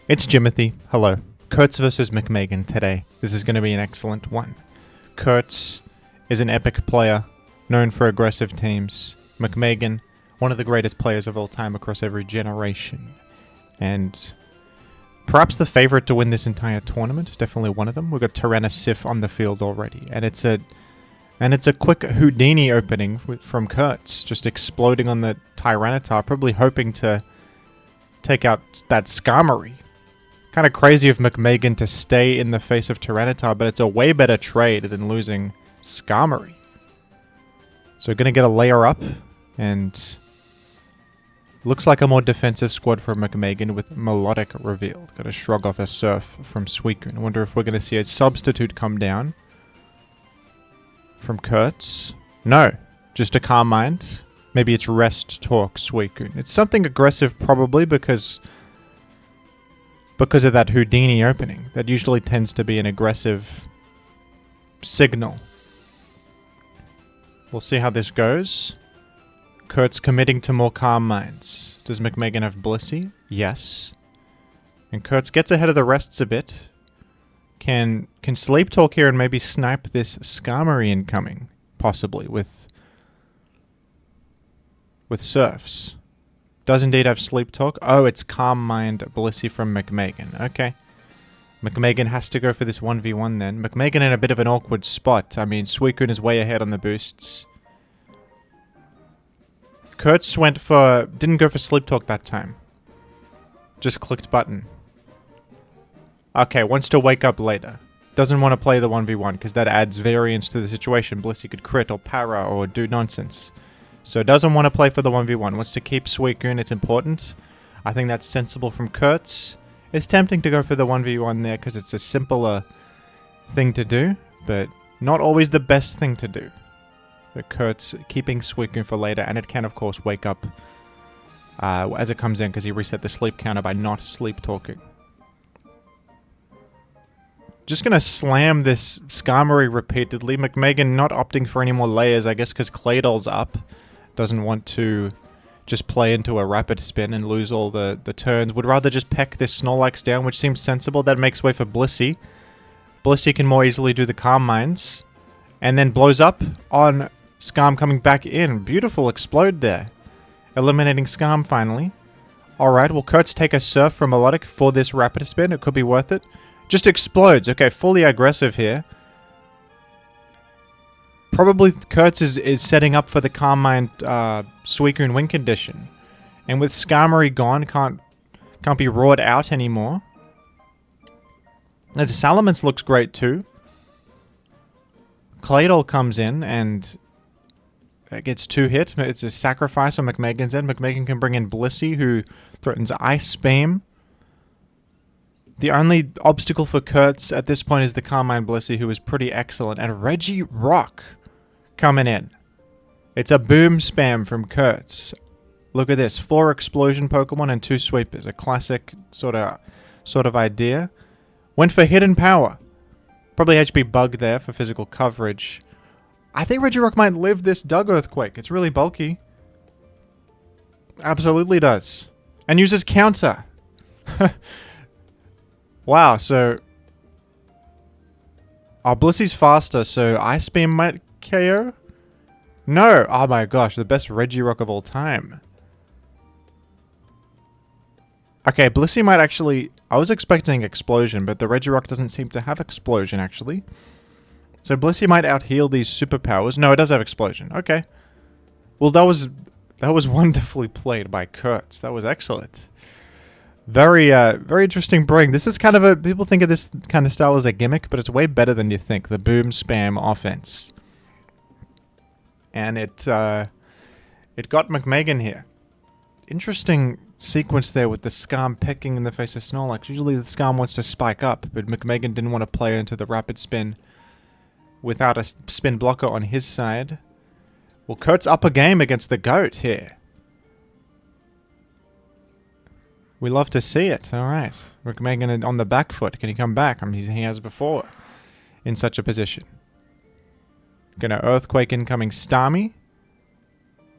It's Jimothy. Hello. Kerts versus McMeghan today. This is going to be an excellent one. Kerts is an epic player, known for aggressive teams. McMeghan, one of the greatest players of all time across every generation. And perhaps the favorite to win this entire tournament. Definitely one of them. We've got Tyranitar on the field already. And it's a quick Houdini opening from Kerts. Just exploding on the Tyranitar, probably hoping to take out that Skarmory. Kind of crazy of McMeghan to stay in the face of Tyranitar, but it's a way better trade than losing Skarmory. So going to get a layer up, and looks like a more defensive squad for McMeghan with Melodic revealed. Going to shrug off a Surf from Suicune. I wonder if we're going to see a substitute come down from Kerts. No, just a Calm Mind. Maybe it's Rest Talk Suicune. It's something aggressive probably because of that Houdini opening. That usually tends to be an aggressive signal. We'll see how this goes. Kerts committing to more Calm Minds. Does McMeghan have Blissey? Yes. And Kerts gets ahead of the rests a bit. Can Sleep Talk here and maybe snipe this Skarmory incoming. Possibly with Surfs. Does indeed have Sleep Talk. Oh, it's Calm Mind Blissey from McMeghan. Okay. McMeghan has to go for this 1v1 then. McMeghan in a bit of an awkward spot. I mean, Suicune is way ahead on the boosts. Kerts didn't go for Sleep Talk that time. Just clicked button. Okay, wants to wake up later. Doesn't want to play the 1v1 because that adds variance to the situation. Blissey could crit or para or do nonsense. So doesn't want to play for the 1v1. Wants to keep Suicune. It's important. I think that's sensible from Kerts. It's tempting to go for the 1v1 there because it's a simpler thing to do, but not always the best thing to do. But Kerts keeping Suicune for later, and it can of course wake up as it comes in because he reset the sleep counter by not sleep talking. Just going to slam this Skarmory repeatedly. McMeghan not opting for any more layers, I guess because Claydol's up. Doesn't want to just play into a rapid spin and lose all the turns. Would rather just peck this Snorlax down, which seems sensible. That makes way for Blissey. Blissey can more easily do the Calm Minds. And then blows up on Skarm coming back in. Beautiful explode there. Eliminating Skarm finally. Alright, will Kerts take a Surf from Melodic for this rapid spin? It could be worth it. Just explodes. Okay, fully aggressive here. Probably Kerts is setting up for the Calm Mind Suicune win condition. And with Skarmory gone, can't be roared out anymore. And Salamence looks great too. Claydol comes in and gets 2 hit. It's a sacrifice on McMeghan's end. McMeghan can bring in Blissey, who threatens Ice Beam. The only obstacle for Kerts at this point is the Calm Mind Blissey, who is pretty excellent. And Regirock coming in. It's a boom spam from Kerts. Look at this. 4 explosion Pokemon and 2 sweepers. A classic sort of idea. Went for hidden power. Probably HP bug there for physical coverage. I think Regirock might live this Dug Earthquake. It's really bulky. Absolutely does. And uses counter. Wow, so Blissey's faster, so Ice Beam might KO? No! Oh my gosh, the best Regirock of all time. Okay, Blissey might actually... I was expecting Explosion, but the Regirock doesn't seem to have Explosion, actually. So Blissey might out-heal these superpowers. No, it does have Explosion. Okay. Well, that was wonderfully played by Kerts. That was excellent. Very interesting bring. This is kind of people think of this kind of style as a gimmick, but it's way better than you think. The boom spam offense. And it got McMeghan here. Interesting sequence there with the Skarm pecking in the face of Snorlax. Usually the Skarm wants to spike up, but McMeghan didn't want to play into the rapid spin without a spin blocker on his side. Well, Kerts up a game against the GOAT here. We love to see it. All right. McMeghan on the back foot. Can he come back? I mean, he has before in such a position. Gonna Earthquake incoming Starmie.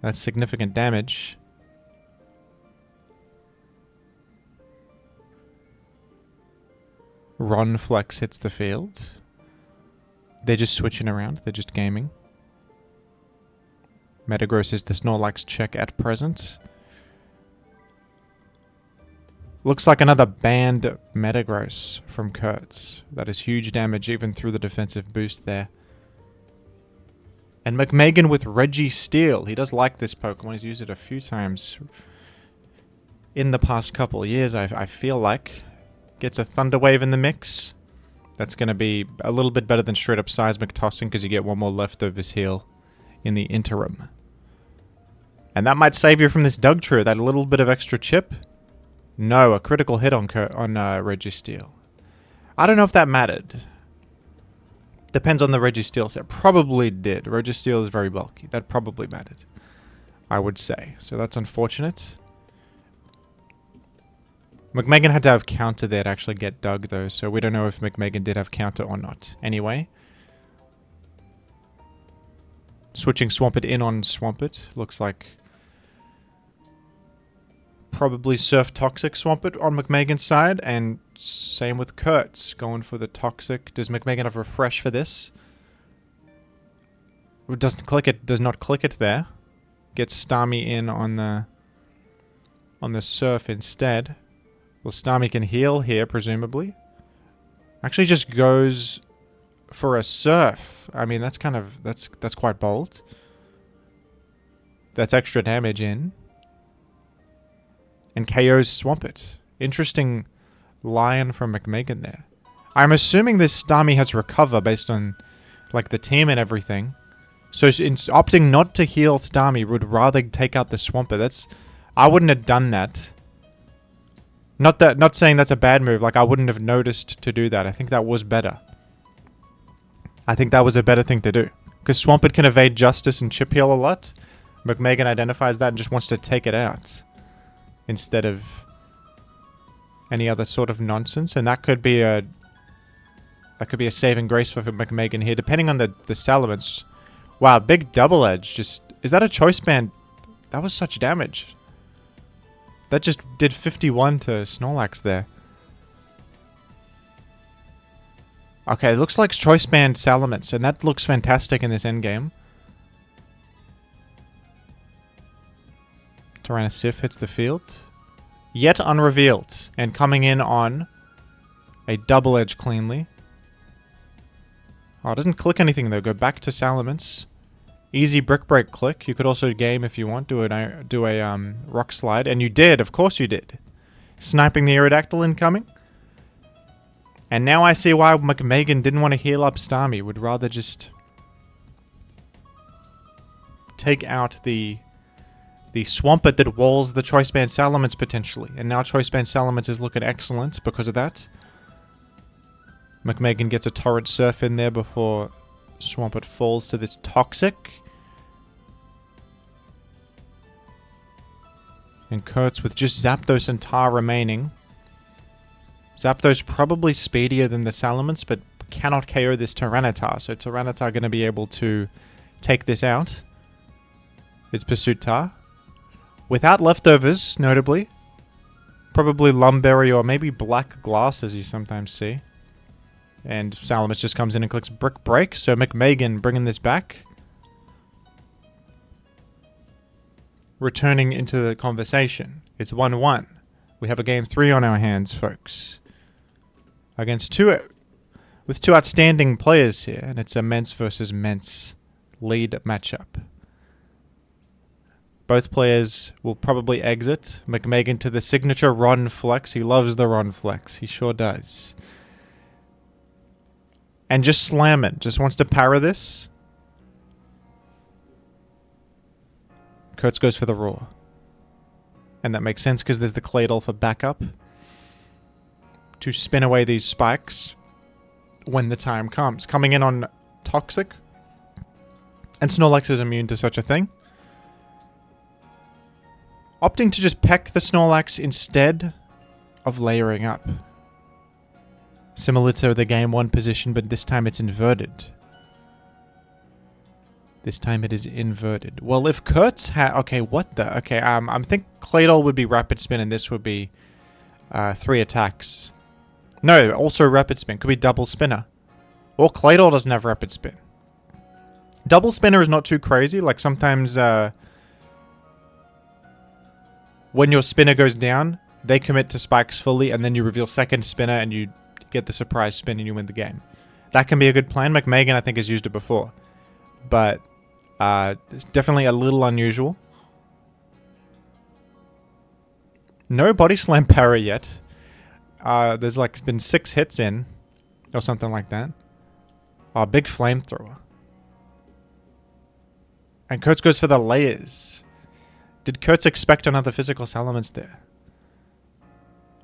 That's significant damage. Ron Flex hits the field. They're just switching around. They're just gaming. Metagross is the Snorlax check at present. Looks like another banned Metagross from Kerts. That is huge damage even through the defensive boost there. And McMeghan with Registeel. He does like this Pokemon. He's used it a few times in the past couple of years, I feel like. Gets a Thunder Wave in the mix. That's going to be a little bit better than straight up Seismic Tossing because you get one more Leftovers heal in the interim. And that might save you from this Dugtrio. That little bit of extra chip. No, a critical hit on Registeel. I don't know if that mattered. Depends on the Registeel set. Probably did. Registeel is very bulky. That probably mattered, I would say. So that's unfortunate. McMeghan had to have counter there to actually get Dug, though. So we don't know if McMeghan did have counter or not. Anyway. Switching Swampert in on Swampert. Looks like probably Surf Toxic Swampert on McMeghan's side, and same with Kerts, going for the Toxic. Does McMeghan have Refresh for this? It doesn't click it, does not click it there. Gets Starmie in on the Surf instead. Well, Starmie can heal here, presumably. Actually just goes for a Surf. I mean, that's kind of, that's quite bold. That's extra damage in. And KO's Swampert. Interesting line from McMeghan there. I'm assuming this Starmie has Recover based on like the team and everything. So in opting not to heal Starmie, would rather take out the Swampert. I wouldn't have done that. Not saying that's a bad move. Like, I wouldn't have noticed to do that. I think that was better. I think that was a better thing to do. Because Swampert can evade Justice and chip heal a lot. McMeghan identifies that and just wants to take it out instead of any other sort of nonsense. And that could be a saving grace for McMeghan here, depending on the Salamence. Wow, big double edge. Just, is that a choice band? That was such damage. That just did 51 to Snorlax there. Okay, it looks like choice band Salamence, and that looks fantastic in this endgame. Tyrannosif hits the field. Yet unrevealed. And coming in on a double edge cleanly. Oh, it doesn't click anything though. Go back to Salamence. Easy Brick Break click. You could also game if you want. Do a Rock Slide. And you did. Of course you did. Sniping the Aerodactyl incoming. And now I see why McMeghan didn't want to heal up Starmie. Would rather just take out the Swampert that walls the Choice Band Salamence potentially. And now Choice Band Salamence is looking excellent because of that. McMeghan gets a Torrent Surf in there before Swampert falls to this Toxic. And Kerts with just Zapdos and Tar remaining. Zapdos probably speedier than the Salamence, but cannot KO this Tyranitar. So Tyranitar going to be able to take this out. It's Pursuit Tar. Without Leftovers, notably. Probably Lumberry or maybe Black Glass, as you sometimes see. And Salamence just comes in and clicks Brick Break. So McMeghan bringing this back. Returning into the conversation. It's 1-1. We have a game 3 on our hands, folks. Against two outstanding players here. And it's a Mence versus Mence lead matchup. Both players will probably exit. McMeghan to the signature Ron Flex. He loves the Ron Flex. He sure does. And just slam it. Just wants to para this. Kerts goes for the Roar. And that makes sense because there's the Claydol for backup. To spin away these spikes when the time comes. Coming in on Toxic. And Snorlax is immune to such a thing. Opting to just peck the Snorlax instead of layering up. Similar to the game 1 position, but this time it's inverted. This time it is inverted. Well, if Kerts had... Okay, what the... Okay, I think Claydol would be Rapid Spin and this would be 3 attacks. No, also rapid spin. Could be double spinner. Or Claydol doesn't have rapid spin. Double spinner is not too crazy. Like sometimes when your spinner goes down, they commit to spikes fully, and then you reveal second spinner and you get the surprise spin and you win the game. That can be a good plan. McMeghan, I think, has used it before. But it's definitely a little unusual. No body slam para yet. There's like been 6 hits in. Or something like that. Oh, big flamethrower. And Kerts goes for the layers. Did Kerts expect another physical Salamence there?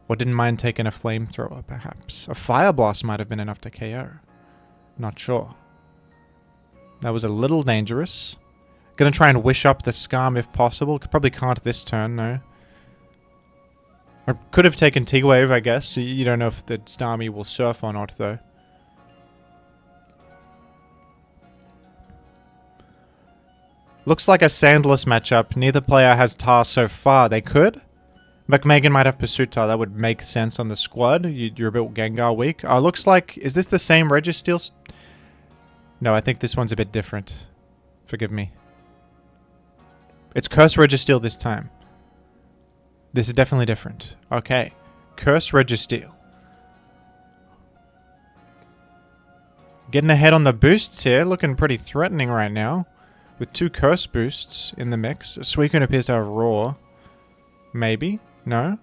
Or didn't mind taking a flamethrower, perhaps? A fire blast might have been enough to KO. Not sure. That was a little dangerous. Gonna try and wish up the Skarm if possible. Probably can't this turn, no. Or could have taken T-Wave, I guess. You don't know if the Starmie will surf or not, though. Looks like a sandless matchup. Neither player has Tar so far. They could. McMeghan might have Pursuit Tar. That would make sense on the squad. You're a bit Gengar weak. Looks like... Is this the same Registeel? No, I think this one's a bit different. Forgive me. It's Curse Registeel this time. This is definitely different. Okay. Curse Registeel. Getting ahead on the boosts here. Looking pretty threatening right now. With 2 Curse boosts in the mix. Suicune appears to have Roar. Maybe? No?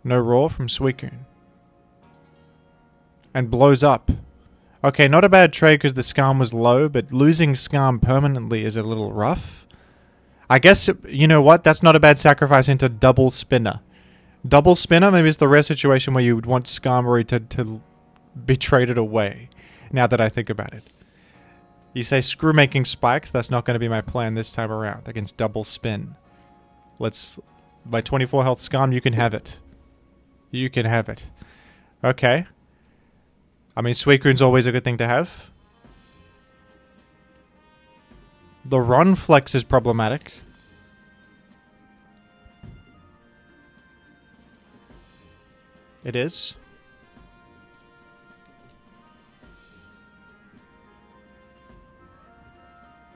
No Roar from Suicune. And blows up. Okay, not a bad trade because the Skarm was low, but losing Skarm permanently is a little rough. I guess, you know what? That's not a bad sacrifice into double spinner. Double spinner, maybe it's the rare situation where you would want Skarmory to be traded away. Now that I think about it. You say screw making spikes. That's not going to be my plan this time around against double spin. My 24 health Skarm, you can have it. You can have it. Okay. I mean, Suicune's always a good thing to have. The Run Flex is problematic. It is.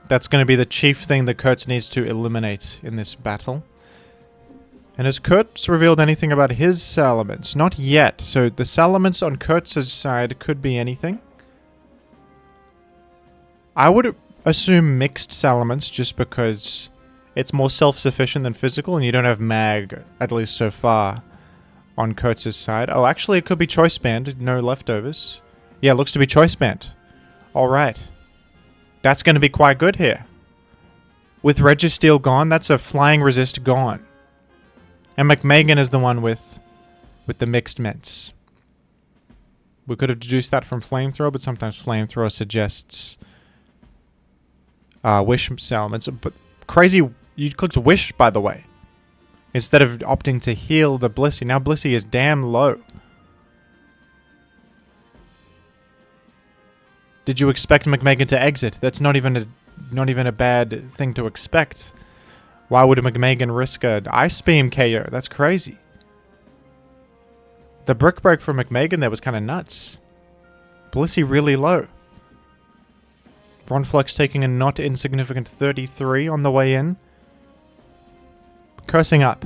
That's going to be the chief thing that Kerts needs to eliminate in this battle. And has Kerts revealed anything about his Salamence? Not yet. So the Salamence on Kerts' side could be anything. I would assume mixed Salamence just because it's more self-sufficient than physical and you don't have Mag, at least so far, on Kerts' side. Oh, actually it could be Choice Band. No leftovers. Yeah, it looks to be Choice Band. Alright. That's going to be quite good here. With Registeel gone, that's a Flying Resist gone. And McMeghan is the one with the mixed Ments. We could have deduced that from Flamethrower, but sometimes Flamethrower suggests Wish Salamence. But crazy, you clicked Wish, by the way. Instead of opting to heal the Blissey. Now Blissey is damn low. Did you expect McMeghan to exit? That's not even a bad thing to expect. Why would McMeghan risk an Ice Beam KO? That's crazy. The Brick Break from McMeghan there was kind of nuts. Blissey really low. Ronflex taking a not insignificant 33 on the way in. Cursing up.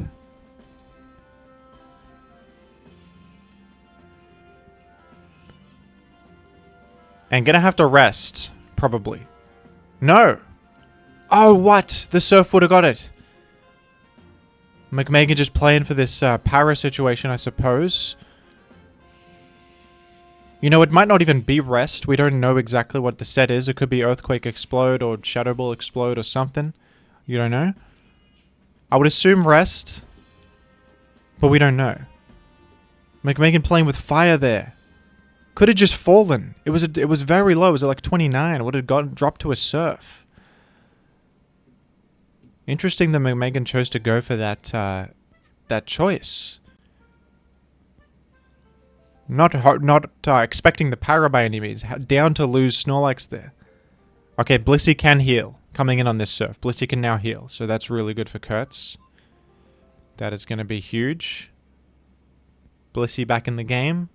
And gonna have to rest, probably. No! Oh, what? The Surf would have got it. McMeghan just playing for this para situation, I suppose. You know, it might not even be rest. We don't know exactly what the set is. It could be Earthquake Explode or Shadow Ball Explode or something. You don't know? I would assume rest. But we don't know. McMeghan playing with fire there. Could have just fallen. It was very low. It was at like 29. Would have dropped to a Surf. Interesting that McMeghan chose to go for that choice. Not expecting the para by any means. Down to lose Snorlax there. Okay, Blissey can heal. Coming in on this Surf. Blissey can now heal. So that's really good for Kerts. That is going to be huge. Blissey back in the game.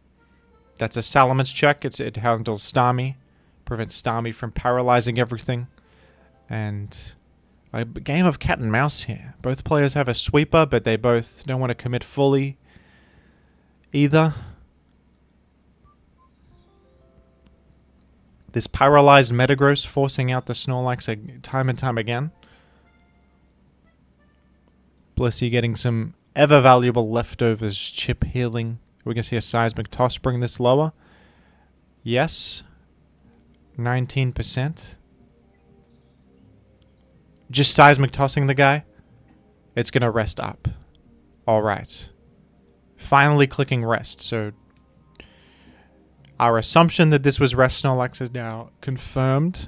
That's a Salamence check. It handles Starmie. Prevents Starmie from paralyzing everything. And a game of cat and mouse here. Both players have a sweeper, but they both don't want to commit fully either. This paralyzed Metagross forcing out the Snorlax time and time again. Blissey getting some ever valuable leftovers, chip healing. We can see a seismic toss bring this lower. Yes. 19%. Just seismic tossing the guy. It's going to rest up. Alright. Finally clicking rest. So our assumption that this was rest Snorlax is now confirmed.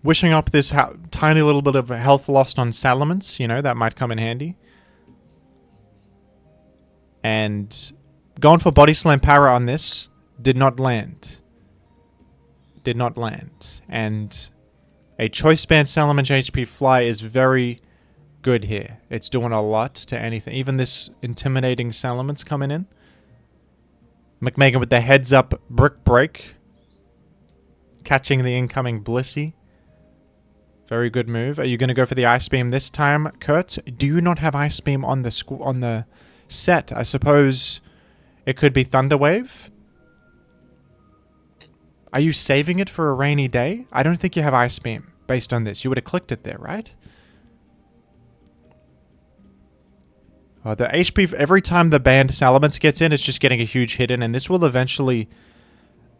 Wishing up this tiny little bit of health lost on Salamence. You know, that might come in handy. And going for Body Slam Para on this did not land. Did not land. And a Choice Band Salamence HP Fly is very good here. It's doing a lot to anything. Even this intimidating Salamence coming in. McMeghan with the heads up Brick Break. Catching the incoming Blissey. Very good move. Are you going to go for the Ice Beam this time, Kerts? Do you not have Ice Beam on the set? I suppose it could be Thunder Wave. Are you saving it for a rainy day? I don't think you have Ice Beam based on this. You would have clicked it there, right? The HP, every time the banned Salamence gets in, it's just getting a huge hit in, and this will eventually...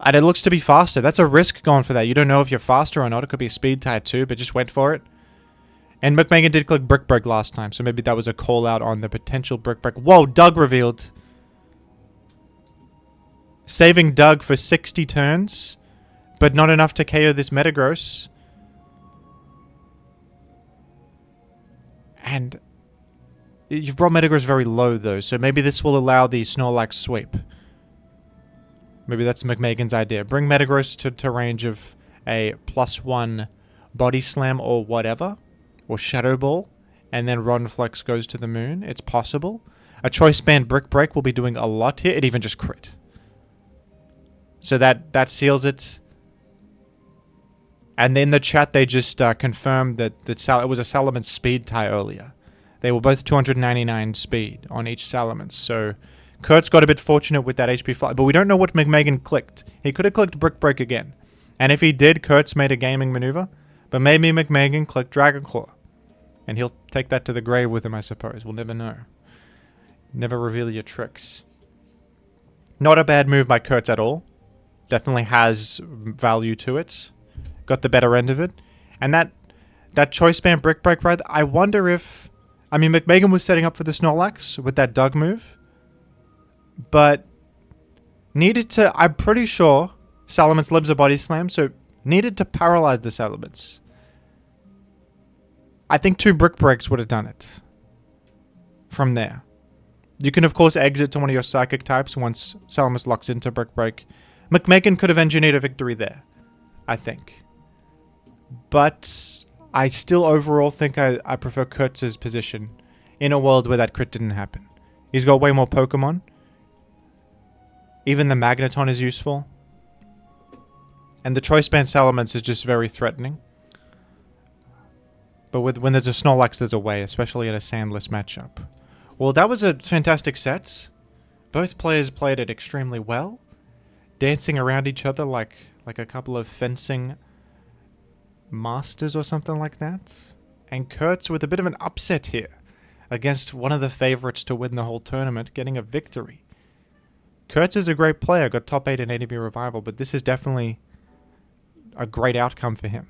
And it looks to be faster. That's a risk going for that. You don't know if you're faster or not. It could be a speed tie too, but just went for it. And McMeghan did click Brick Break last time, so maybe that was a call out on the potential Brick Break. Whoa, Doug revealed. Saving Doug for 60 turns, but not enough to KO this Metagross. And you've brought Metagross very low though, so maybe this will allow the Snorlax sweep. Maybe that's McMeghan's idea. Bring Metagross to range of a +1 Body Slam or whatever. Or Shadow Ball. And then Ronflex goes to the moon. It's possible. A Choice Band Brick Break will be doing a lot here. It even just crit. So that seals it. And in the chat they just confirmed that it was a Salamence speed tie earlier. They were both 299 speed on each Salamence. So... Kerts got a bit fortunate with that HP Fly, but we don't know what McMeghan clicked. He could have clicked Brick Break again. And if he did, Kerts made a gaming maneuver. But maybe McMeghan clicked Dragon Claw. And he'll take that to the grave with him, I suppose. We'll never know. Never reveal your tricks. Not a bad move by Kerts at all. Definitely has value to it. Got the better end of it. And that Choice Band Brick Break right, I wonder if... I mean, McMeghan was setting up for the Snorlax with that Doug move. But needed to... I'm pretty sure Salamence lives a Body Slam, so needed to paralyze the Salamence. I think 2 Brick Breaks would have done it. From there. You can, of course, exit to one of your Psychic types once Salamence locks into Brick Break. McMeghan could have engineered a victory there. I think. But I still overall think I prefer Kerts' position in a world where that crit didn't happen. He's got way more Pokemon. Even the Magneton is useful. And the Choice Band Salamence is just very threatening. But when there's a Snorlax, there's a way, especially in a sandless matchup. Well, that was a fantastic set. Both players played it extremely well. Dancing around each other like a couple of fencing masters or something like that. And Kerts with a bit of an upset here against one of the favorites to win the whole tournament, getting a victory. Kerts is a great player, got top 8 in ADV Revival, but this is definitely a great outcome for him.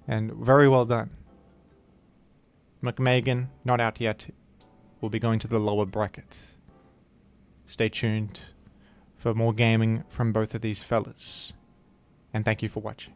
And very well done. McMeghan, not out yet, will be going to the lower bracket. Stay tuned for more gaming from both of these fellas. And thank you for watching.